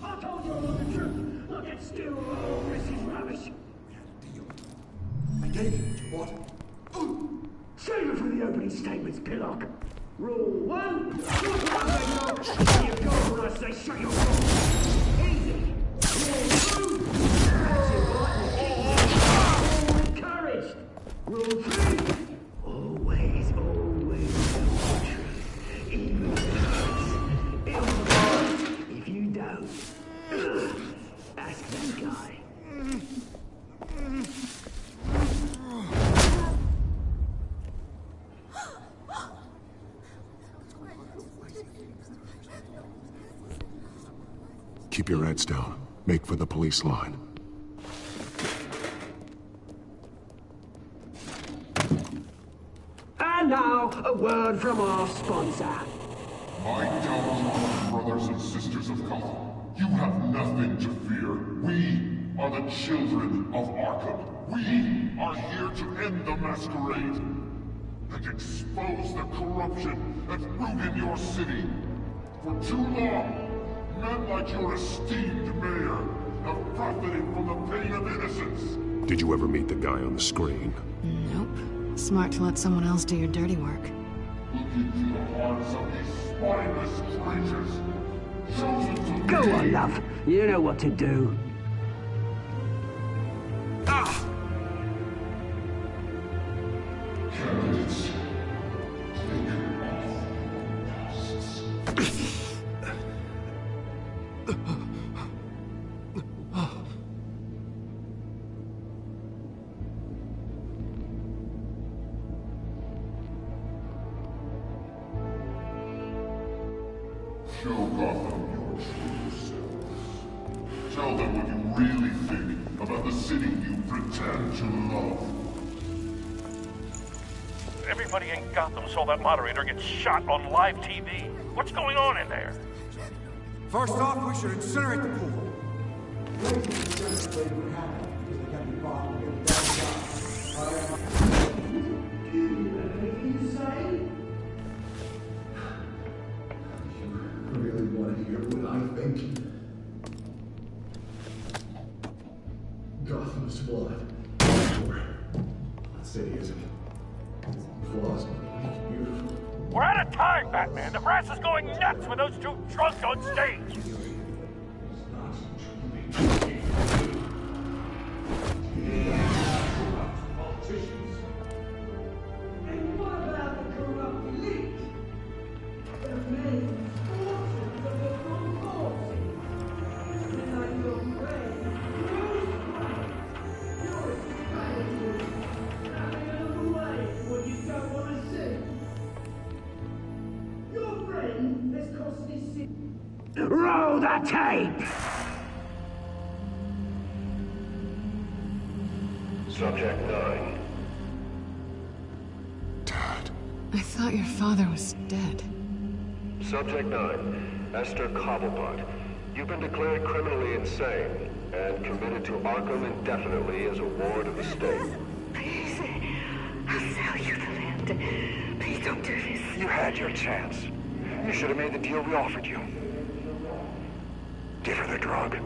I told you all the truth. Look at still. Oh, this is rubbish. I gave you what you wanted. Save it for the opening statements, Pillock. Rule 1. Look what I say no. You go when I say shut your mouth. Easy. Rule 2. That's it, right? All encouraged. Rule 3. Always tell the truth. Even if it hurts. It'll hurt if you don't. Ask that guy. Keep your heads down. Make for the police line. And now, a word from our sponsor. My downtrodden brothers and sisters of Gotham, you have nothing to fear. We are the children of Arkham. We are here to end the masquerade and expose the corruption that rooted your city. For too long, men like your esteemed mayor have profited from the pain of innocence. Did you ever meet the guy on the screen? Nope. Smart to let someone else do your dirty work. Look into the hearts of these spineless creatures. Chosen to Go on, love. You know what to do. Candidates, take off masks. Show Gotham your true selves. Tell them what you really think about the city you pretend to love. Everybody in Gotham saw that moderator get shot on live TV. What's going on in there? First off, we should incinerate the pool. Really want to hear what I think? Gotham's flawed. Sure. That city isn't. Flaws, but it's beautiful. We're out got time, Batman. The brass is going nuts with those two drunks on stage. And what about the corrupt elite? They've made fortunes of their own forces. And like your friend, you're strategy. Having a little way when you don't want to see. Your friend has cost this city. Roll the tape! Subject 9. I thought your father was dead. Subject 9. Esther Cobblepot. You've been declared criminally insane and committed to Arkham indefinitely as a ward of the state. Please, I'll sell you the land. Please don't do this. You had your chance. You should have made the deal we offered you. Give her the drug.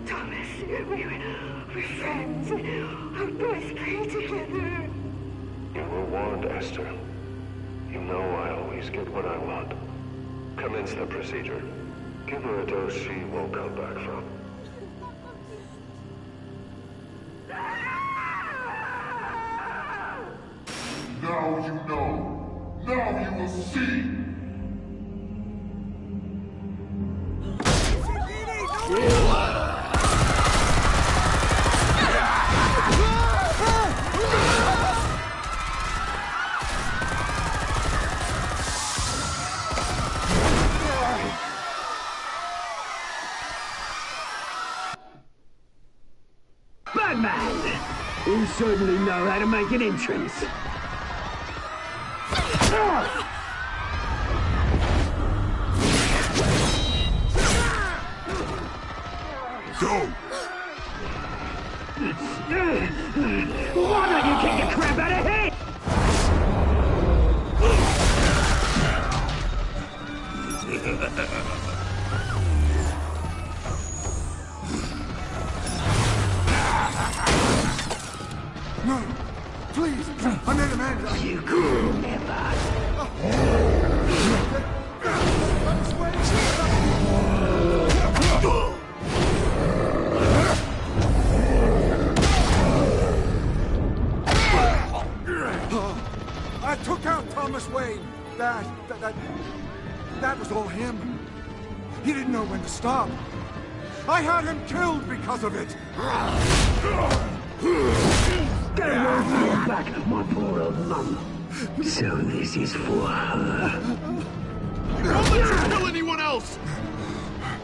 Thomas, we're friends. Our boys play together. You were warned, Esther. You know I always get what I want. Commence the procedure. Give her a dose she won't come back from. Now you know. Now you will see. Batman! You certainly know how to make an entrance. Go! Why don't you kick the crap out of him? No! Please! I made a man! You could never. I took out Thomas Wayne. That was all him. He didn't know when to stop. I had him killed because of it. Get away from your back, my poor old mum. So this is for her. Don't let you kill anyone else!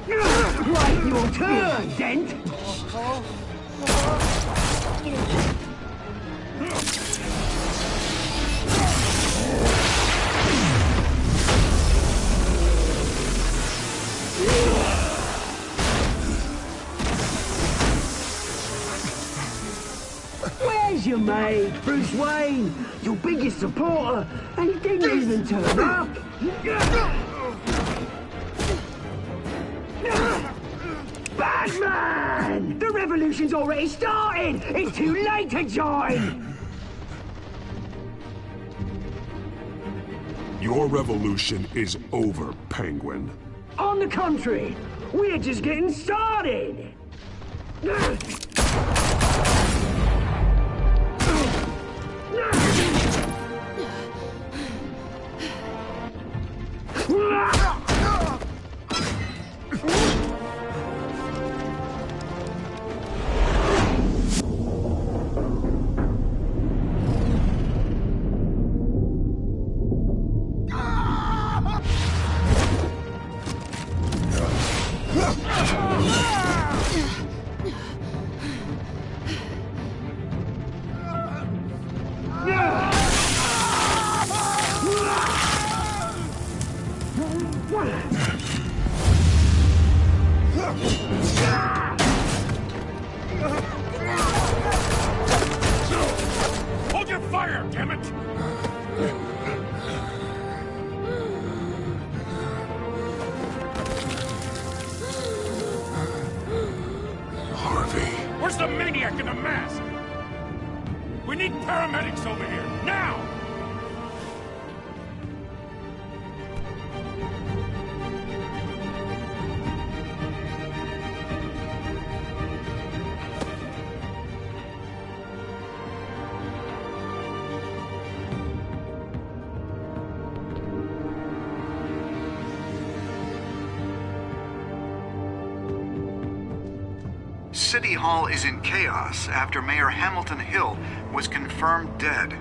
Right, your turn, Dent! Where's your mate, Bruce Wayne? Your biggest supporter, and he didn't even turn up. Batman! The revolution's already started! It's too late to join! Your revolution is over, Penguin. On the contrary, we're just getting started! Hold your fire, damn it! Harvey. Where's the maniac in the mask? We need paramedics over here, now! City Hall is in chaos after Mayor Hamilton Hill was confirmed dead.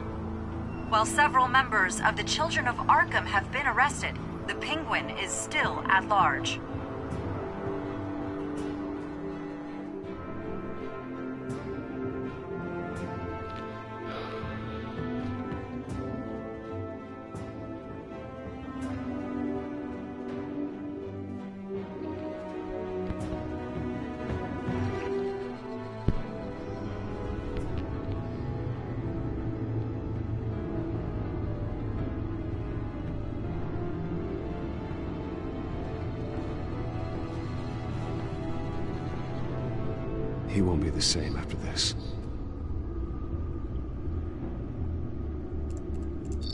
While several members of the Children of Arkham have been arrested, the Penguin is still at large. He won't be the same after this.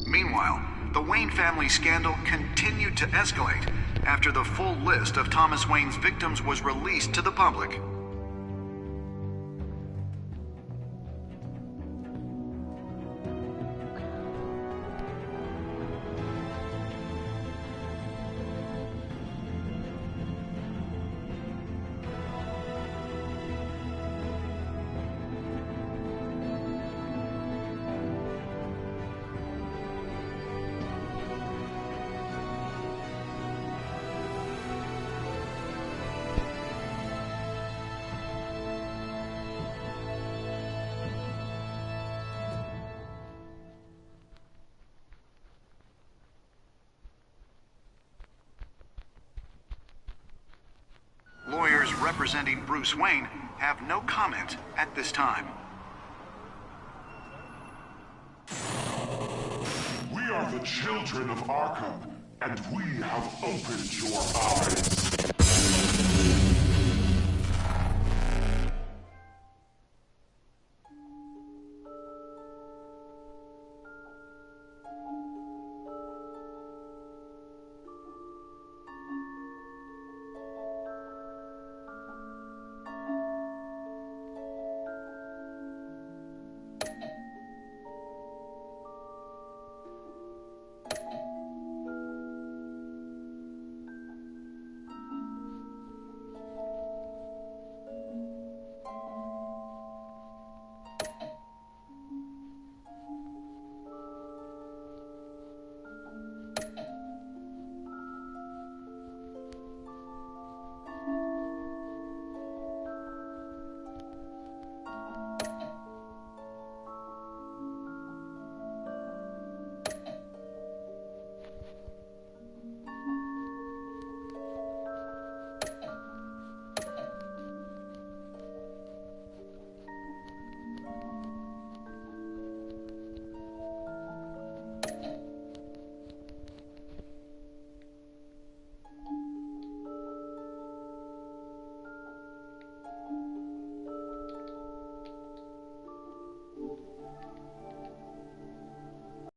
Meanwhile, the Wayne family scandal continued to escalate after the full list of Thomas Wayne's victims was released to the public. Lawyers representing Bruce Wayne have no comment at this time. We are the children of Arkham, and we have opened your eyes.